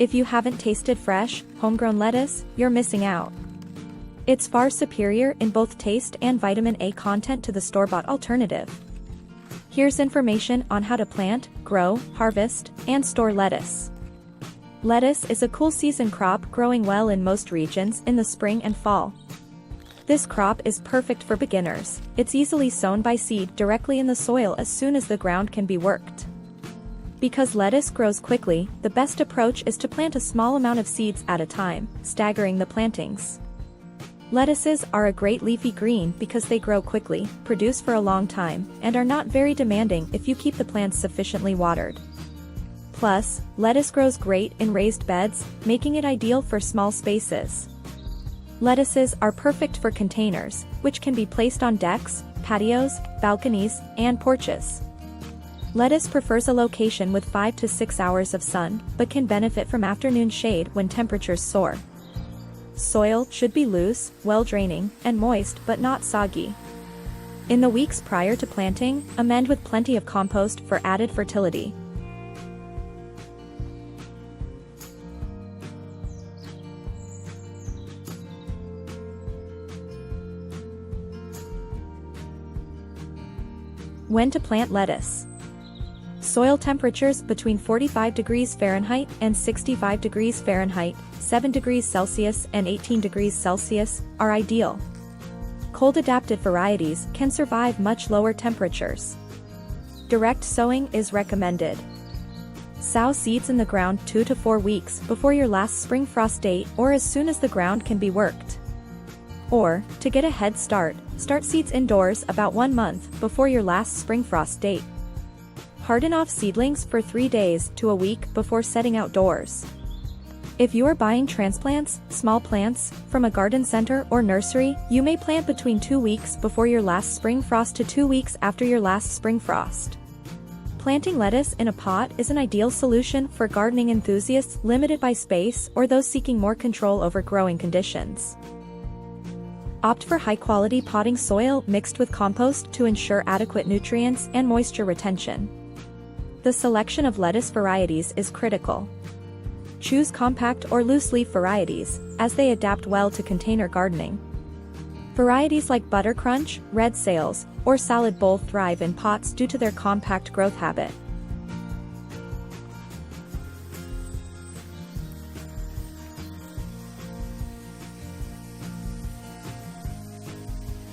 If you haven't tasted fresh, homegrown lettuce, you're missing out. It's far superior in both taste and vitamin A content to the store-bought alternative. Here's information on how to plant, grow, harvest, and store lettuce. Lettuce is a cool season crop growing well in most regions in the spring and fall. This crop is perfect for beginners. It's easily sown by seed directly in the soil as soon as the ground can be worked. Because lettuce grows quickly, the best approach is to plant a small amount of seeds at a time, staggering the plantings. Lettuces are a great leafy green because they grow quickly, produce for a long time, and are not very demanding if you keep the plants sufficiently watered. Plus, lettuce grows great in raised beds, making it ideal for small spaces. Lettuces are perfect for containers, which can be placed on decks, patios, balconies, and porches. Lettuce prefers a location with 5 to 6 hours of sun, but can benefit from afternoon shade when temperatures soar. Soil should be loose, well-draining, and moist but not soggy. In the weeks prior to planting, amend with plenty of compost for added fertility. When to plant lettuce. Soil temperatures between 45 degrees Fahrenheit and 65 degrees Fahrenheit, 7 degrees Celsius and 18 degrees Celsius, are ideal. Cold-adapted varieties can survive much lower temperatures. Direct sowing is recommended. Sow seeds in the ground 2 to 4 weeks before your last spring frost date or as soon as the ground can be worked. Or, to get a head start, start seeds indoors about 1 month before your last spring frost date. Harden off seedlings for 3 days to a week before setting outdoors. If you are buying transplants, small plants, from a garden center or nursery, you may plant between 2 weeks before your last spring frost to 2 weeks after your last spring frost. Planting lettuce in a pot is an ideal solution for gardening enthusiasts limited by space or those seeking more control over growing conditions. Opt for high-quality potting soil mixed with compost to ensure adequate nutrients and moisture retention. The selection of lettuce varieties is critical. Choose compact or loose-leaf varieties, as they adapt well to container gardening. Varieties like Butter Crunch, Red Sails, or Salad Bowl thrive in pots due to their compact growth habit.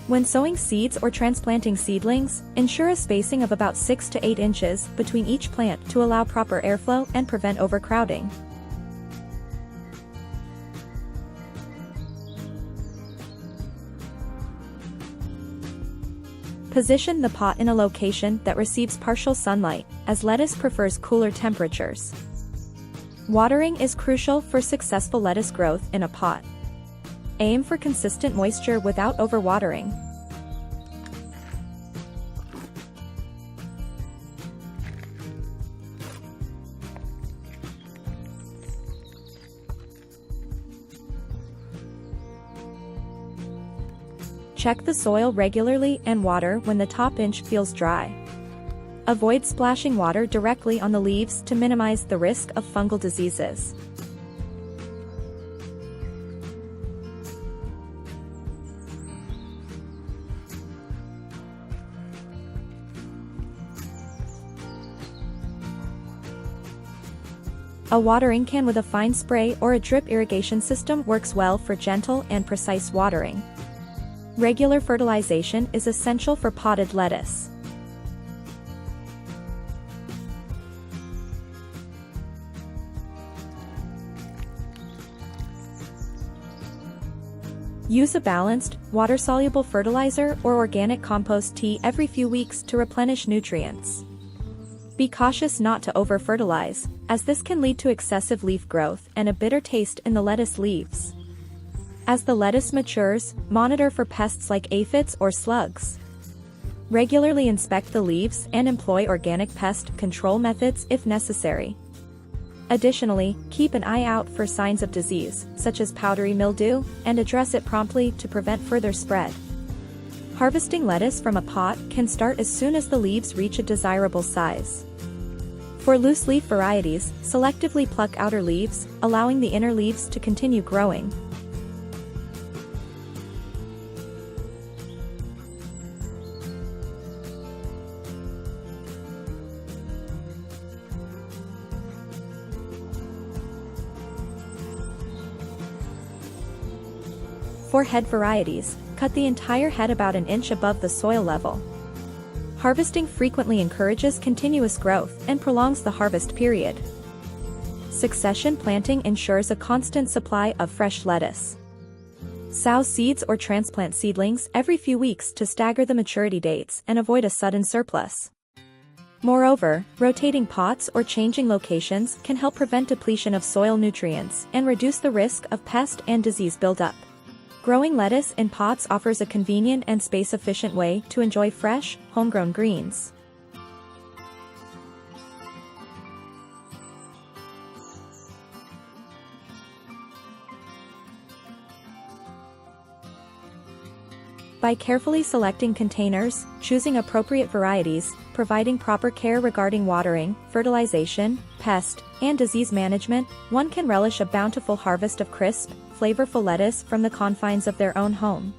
When sowing seeds or transplanting seedlings, ensure a spacing of about 6 to 8 inches between each plant to allow proper airflow and prevent overcrowding. Position the pot in a location that receives partial sunlight, as lettuce prefers cooler temperatures. Watering is crucial for successful lettuce growth in a pot. Aim for consistent moisture without overwatering. Check the soil regularly and water when the top inch feels dry. Avoid splashing water directly on the leaves to minimize the risk of fungal diseases. A watering can with a fine spray or a drip irrigation system works well for gentle and precise watering. Regular fertilization is essential for potted lettuce. Use a balanced, water-soluble fertilizer or organic compost tea every few weeks to replenish nutrients. Be cautious not to over-fertilize, as this can lead to excessive leaf growth and a bitter taste in the lettuce leaves. As the lettuce matures, monitor for pests like aphids or slugs. Regularly inspect the leaves and employ organic pest control methods if necessary. Additionally, keep an eye out for signs of disease, such as powdery mildew, and address it promptly to prevent further spread. Harvesting lettuce from a pot can start as soon as the leaves reach a desirable size. For loose leaf varieties, selectively pluck outer leaves, allowing the inner leaves to continue growing. For head varieties, cut the entire head about an inch above the soil level. Harvesting frequently encourages continuous growth and prolongs the harvest period. Succession planting ensures a constant supply of fresh lettuce. Sow seeds or transplant seedlings every few weeks to stagger the maturity dates and avoid a sudden surplus. Moreover, rotating pots or changing locations can help prevent depletion of soil nutrients and reduce the risk of pest and disease buildup. Growing lettuce in pots offers a convenient and space-efficient way to enjoy fresh, homegrown greens. By carefully selecting containers, choosing appropriate varieties, providing proper care regarding watering, fertilization, pest, and disease management, one can relish a bountiful harvest of crisp, flavorful lettuce from the confines of their own home.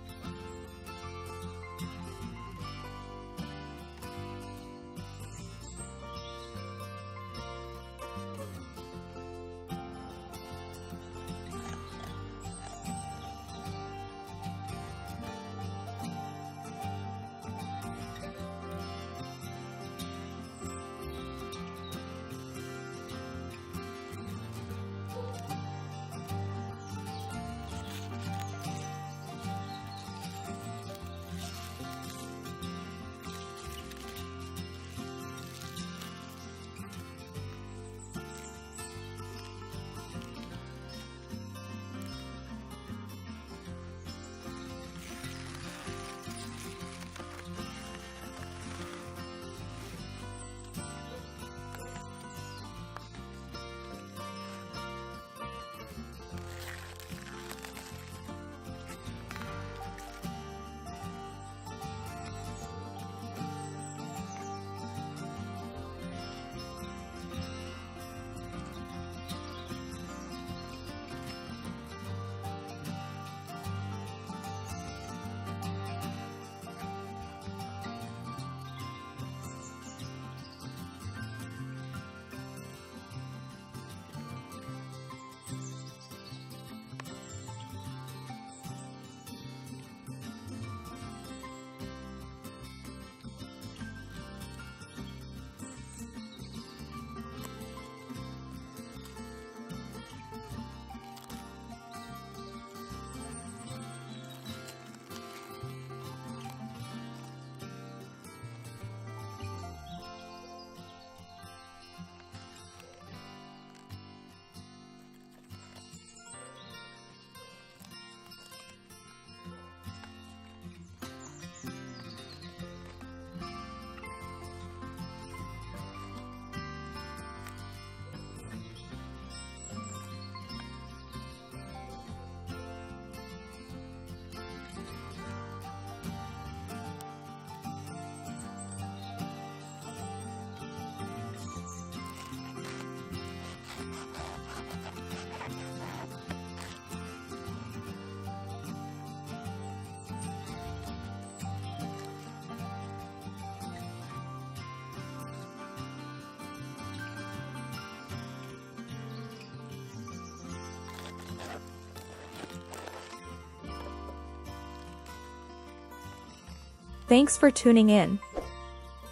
Thanks for tuning in.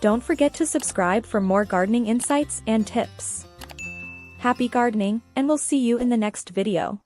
Don't forget to subscribe for more gardening insights and tips. Happy gardening, and we'll see you in the next video.